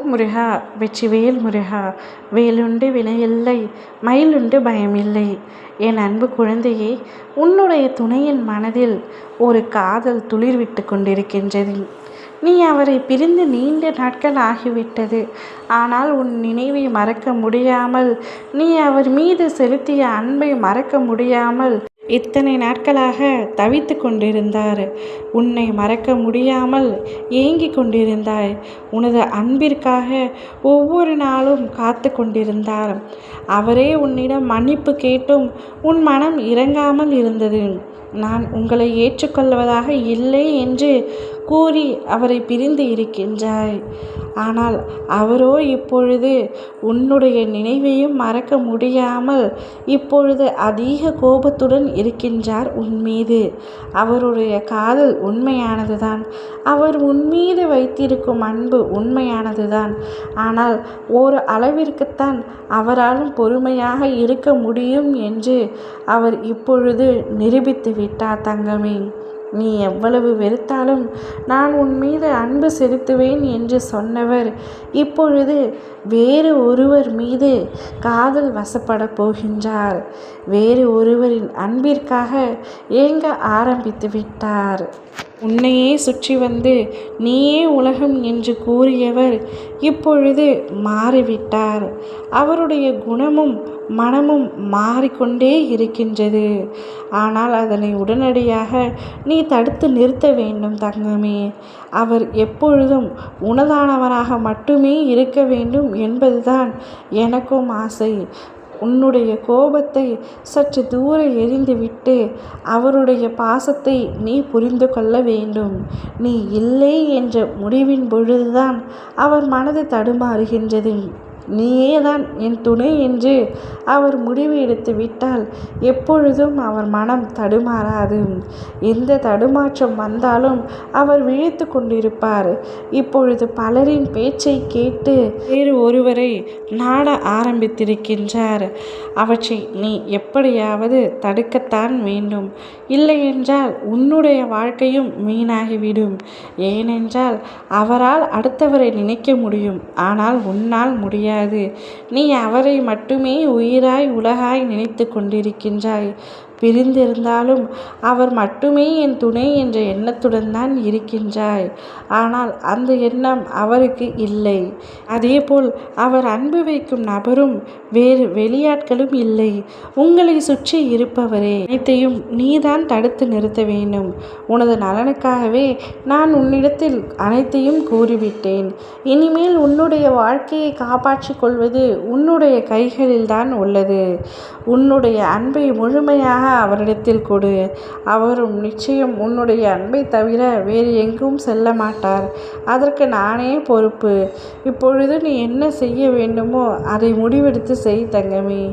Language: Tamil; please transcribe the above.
ஓம் முருகா வெற்றிவேல் முருகா, வேலுண்டு வினையில்லை, மயிலுண்டு பயமில்லை. என் அன்பு குழந்தையே, உன்னுடைய துணையின் மனதில் ஒரு காதல் துளிர்விட்டு கொண்டிருக்கின்றது. நீ அவரை பிரிந்து நீண்ட நாட்கள் ஆகிவிட்டது. ஆனால் உன் நினைவை மறக்க முடியாமல், நீ அவர் மீது செலுத்திய அன்பை மறக்க முடியாமல் இத்தனை நாட்களாக தவித்து கொண்டிருந்தார். உன்னை மறக்க முடியாமல் ஏங்கிக் கொண்டிருந்தாய். உனது அன்பிற்காக ஒவ்வொரு நாளும் காத்து கொண்டிருந்தார். அவரே உன்னிடம் மன்னிப்பு கேட்டும் உன் மனம் இறங்காமல் இருந்தது. நான் உங்களை ஏற்றுக்கொள்வதாக இல்லை என்று கூறி அவரை பிரிந்து இருக்கின்றாய். ஆனால் அவரோ இப்பொழுது உன்னுடைய நினைவையும் மறக்க முடியாமல் இப்பொழுது அதிக கோபத்துடன் இருக்கின்றார் உன் மீது. அவருடைய காதல் உண்மையானதுதான். அவர் உன் மீது வைத்திருக்கும் அன்பு உண்மையானதுதான். ஆனால் ஒரு அளவிற்குத்தான் அவராலும் பொறுமையாக இருக்க முடியும் என்று அவர் இப்பொழுது நிரூபித்து விட்டார் தங்கமே. நீ எவ்வளவு வெறுத்தாலும் நான் உன் மீது அன்பு செலுத்துவேன் என்று சொன்னவர் இப்பொழுது வேறு ஒருவர் மீது காதல் வசப்பட போகின்றார். வேறு ஒருவரின் அன்பிற்காக ஏங்க ஆரம்பித்து விட்டார். உன்னையே சுற்றி வந்து நீயே உலகம் என்று கூறியவர் இப்பொழுது மாறிவிட்டார். அவருடைய குணமும் மனமும் மாறிக்கொண்டே இருக்கின்றது. ஆனால் அதனை உடனடியாக நீ தடுத்து நிறுத்த வேண்டும் தங்கமே. அவர் எப்பொழுதும் உனதானவராக மட்டுமே இருக்க வேண்டும் என்பதுதான் எனக்கும் ஆசை. உன்னுடைய கோபத்தை சற்று தூர எறிந்துவிட்டு அவருடைய பாசத்தை நீ புரிந்து கொள்ள வேண்டும். நீ இல்லை என்ற முடிவின் பொழுதுதான் அவர் மனது தடுமாறுகின்றது. நீயே தான் என் துணை என்று அவர் முடிவு எடுத்து விட்டால் எப்பொழுதும் அவர் மனம் தடுமாறாது. எந்த தடுமாற்றம் வந்தாலும் அவர் விழித்து கொண்டிருப்பார். இப்பொழுது பலரின் பேச்சை கேட்டு வேறு ஒருவரை நாட ஆரம்பித்திருக்கின்றார். அவற்றை நீ எப்படியாவது தடுக்கத்தான் வேண்டும். இல்லையென்றால் உன்னுடைய வாழ்க்கையும் வீணாகிவிடும். ஏனென்றால் அவரால் அடுத்தவரை நினைக்க முடியும், ஆனால் உன்னால் முடியாது. நீ அவரை மட்டுமே உயிராய் உலகாய் நினைத்து கொண்டிருக்கின்றாய். பிரிந்திருந்தாலும் அவர் மட்டுமே என் துணை என்ற எண்ணத்துடன் தான் இருக்கின்றாய். ஆனால் அந்த எண்ணம் அவருக்கு இல்லை. அதேபோல் அவர் அன்பு வைக்கும் நபரும் வேறு வெளியாட்களும் இல்லை. உங்களை சுற்றி இருப்பவரே அனைத்தையும் நீதான் தடுத்து நிறுத்த வேண்டும். உனது நலனுக்காகவே நான் உன்னிடத்தில் அனைத்தையும் கூறிவிட்டேன். இனிமேல் உன்னுடைய வாழ்க்கையை காப்பாற்றிக் கொள்வது உன்னுடைய கைகளில்தான் உள்ளது. உன்னுடைய அன்பை முழுமையாக அவரிடத்தில் கொடு. அவரும் நிச்சயம் உன்னுடைய அன்பை தவிர வேறு எங்கும் செல்ல மாட்டார். அதற்கு நானே பொறுப்பு. இப்பொழுது நீ என்ன செய்ய வேண்டுமோ அதை முடிவெடுத்து செய் தங்கமே.